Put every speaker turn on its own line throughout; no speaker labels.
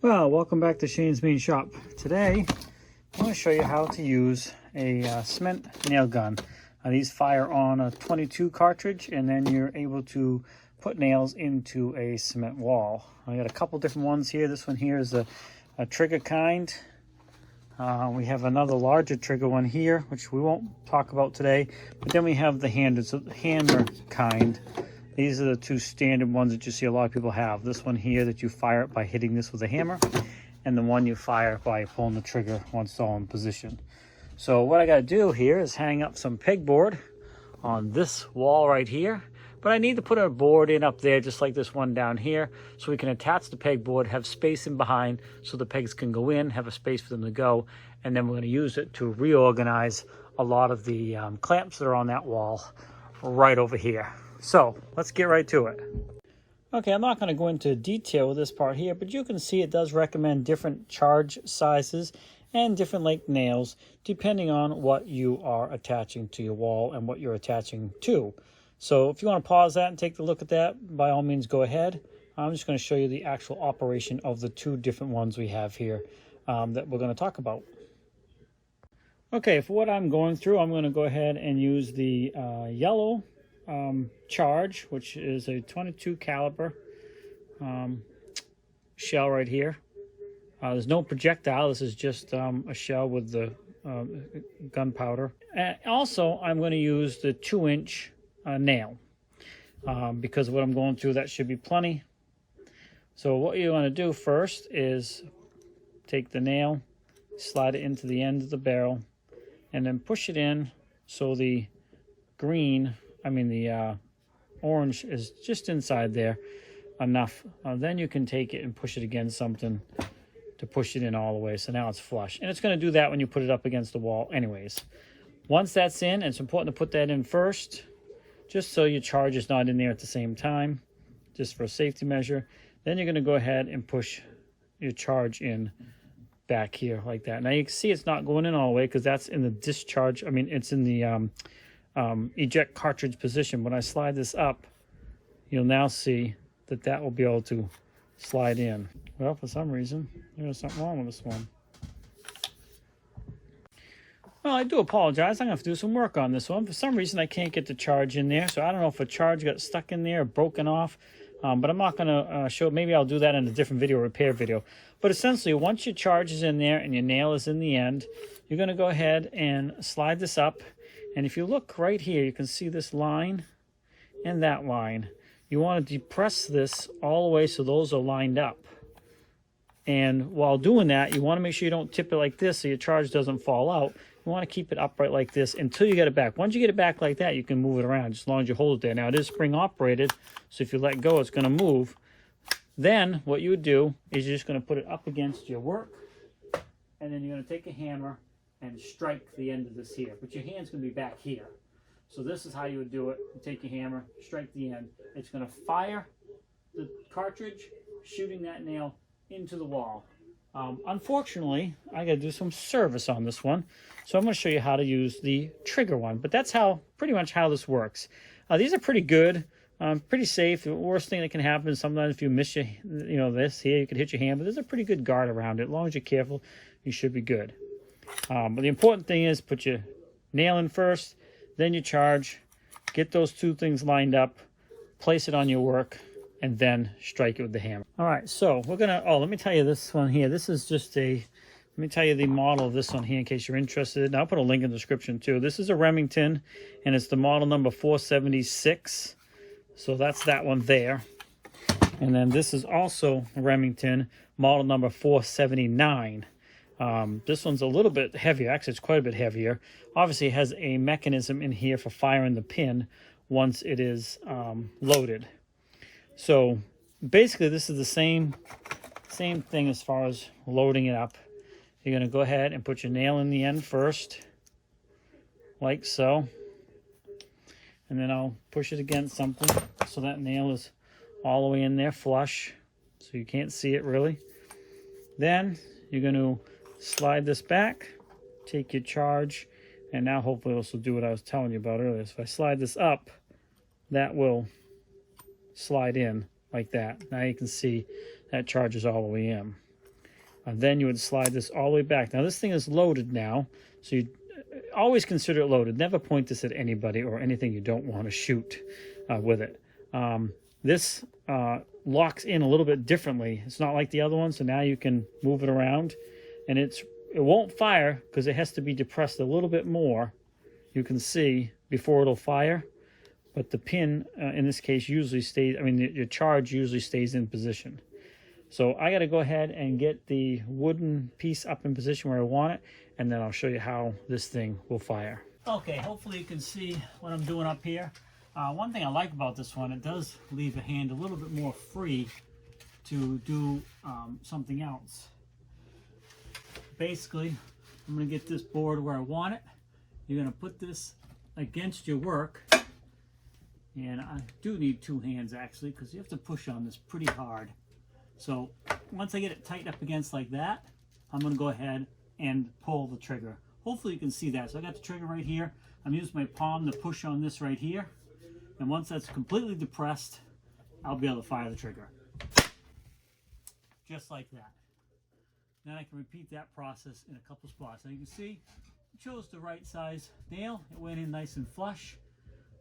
Well, welcome back to Shane's Main Shop. Today, I'm going to show you how to use a cement nail gun. These fire on a 22 cartridge, and then you're able to put nails into a cement wall. I got a couple different ones here. This one here is a trigger kind. We have another larger trigger one here, which we won't talk about today. But then we have the hammer kind. These are the two standard ones that you see a lot of people have. This one here that you fire it by hitting this with a hammer, and the one you fire by pulling the trigger once it's all in position. So what I got to do here is hang up some pegboard on this wall right here. But I need to put a board in up there just like this one down here, so we can attach the pegboard, have space in behind so the pegs can go in, have a space for them to go, and then we're going to use it to reorganize a lot of the clamps that are on that wall right over here. So let's get right to it. Okay, I'm not going to go into detail with this part here, but you can see it does recommend different charge sizes and different length nails depending on what you are attaching to your wall and what you're attaching to. So if you want to pause that and take a look at that, by all means go ahead. I'm just going to show you the actual operation of the two different ones we have here that we're going to talk about. Okay, for what I'm going through, I'm going to go ahead and use the yellow charge, which is a 22 caliber shell right here. There's no projectile. This is just a shell with the gunpowder. Also, I'm going to use the 2-inch nail because of what I'm going through. That should be plenty. So what you want to do first is take the nail, slide it into the end of the barrel, and then push it in so the orange is just inside there enough. Then you can take it and push it against something to push it in all the way. So now it's flush. And it's going to do that when you put it up against the wall anyways. Once that's in, it's important to put that in first, just so your charge is not in there at the same time, just for a safety measure. Then you're going to go ahead and push your charge in back here like that. Now you can see it's not going in all the way because that's in the discharge. It's in the eject cartridge position. When I slide this up, you'll now see that that will be able to slide in. Well, for some reason, there's something wrong with this one. Well, I do apologize. I'm going to have to do some work on this one. For some reason, I can't get the charge in there. So I don't know if a charge got stuck in there or broken off. But I'm not going to show it. Maybe I'll do that in a different video, repair video. But essentially, once your charge is in there and your nail is in the end, you're going to go ahead and slide this up. And if you look right here, you can see this line and that line. You want to depress this all the way so those are lined up. And while doing that, you want to make sure you don't tip it like this so your charge doesn't fall out. You want to keep it upright like this until you get it back. Once you get it back like that, you can move it around as long as you hold it there. Now, it is spring operated, so if you let go, it's going to move. Then what you would do is you're just going to put it up against your work, and then you're going to take a hammer and strike the end of this here. But your hand's going to be back here. So this is how you would do it. You take your hammer, strike the end. It's going to fire the cartridge, shooting that nail into the wall. Unfortunately, I got to do some service on this one. So I'm going to show you how to use the trigger one. But that's pretty much how this works. These are pretty good, pretty safe. The worst thing that can happen is sometimes if you miss this here, you could hit your hand. But there's a pretty good guard around it. As long as you're careful, you should be good. But the important thing is put your nail in first, then your charge, get those two things lined up, place it on your work, and then strike it with the hammer. All right, so we're gonna, let me tell you this one here. This is just let me tell you the model of this one here in case you're interested. And I'll put a link in the description too. This is a Remington, and it's the model number 476. So that's that one there. And then this is also a Remington, model number 479. This one's a little bit heavier. Actually, it's quite a bit heavier. Obviously, it has a mechanism in here for firing the pin once it is loaded. So basically, this is the same thing as far as loading it up. You're going to go ahead and put your nail in the end first, like so. And then I'll push it against something so that nail is all the way in there flush, so you can't see it really. Then you're going to slide this back, take your charge, and now hopefully this will do what I was telling you about earlier. So if I slide this up, that will slide in like that. Now you can see that charge is all the way in. And then you would slide this all the way back. Now this thing is loaded now, so you always consider it loaded. Never point this at anybody or anything you don't want to shoot with it. This locks in a little bit differently. It's not like the other one, so now you can move it around, and it won't fire because it has to be depressed a little bit more, you can see, before it'll fire. But the pin in this case usually stays, I mean your charge usually stays in position. So I got to go ahead and get the wooden piece up in position where I want it, and then I'll show you how this thing will fire. Okay, hopefully you can see what I'm doing up here. One thing I like about this one, it does leave the hand a little bit more free to do something else. Basically, I'm going to get this board where I want it. You're going to put this against your work. And I do need two hands actually, because you have to push on this pretty hard. So once I get it tight up against like that, I'm going to go ahead and pull the trigger. Hopefully you can see that. So I got the trigger right here. I'm using my palm to push on this right here. And once that's completely depressed, I'll be able to fire the trigger. Just like that. Then I can repeat that process in a couple spots. Now you can see, I chose the right size nail. It went in nice and flush.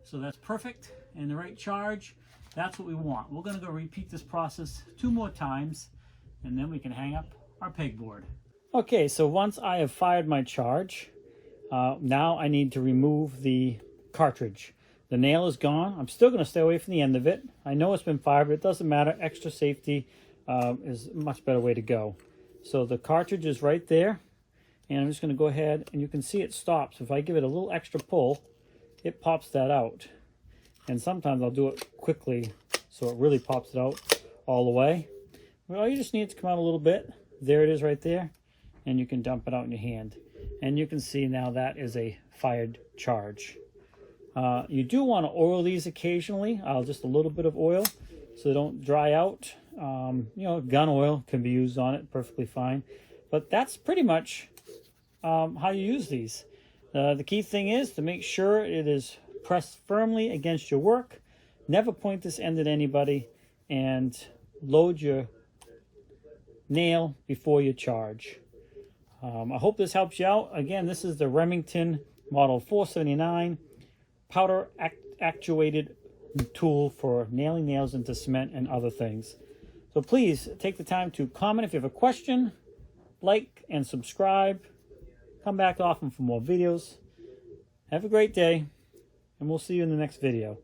So that's perfect. And the right charge, that's what we want. We're going to go repeat this process 2 more times, and then we can hang up our pegboard. Okay, so once I have fired my charge, now I need to remove the cartridge. The nail is gone. I'm still going to stay away from the end of it. I know it's been fired, but it doesn't matter. Extra safety is a much better way to go. So the cartridge is right there, and I'm just going to go ahead, and you can see it stops. If I give it a little extra pull, it pops that out. And sometimes I'll do it quickly so it really pops it out all the way. Well, you just need it to come out a little bit. There it is right there. And you can dump it out in your hand. And you can see now that is a fired charge. You do want to oil these occasionally. Just a little bit of oil so they don't dry out. You know, gun oil can be used on it perfectly fine. But that's pretty much how you use these. The key thing is to make sure it is pressed firmly against your work. Never point this end at anybody, and load your nail before you charge. I hope this helps you out. Again, this is the Remington Model 479 powder actuated tool for nailing nails into cement and other things. So please take the time to comment if you have a question, like and subscribe. Come back often for more videos. Have a great day, and we'll see you in the next video.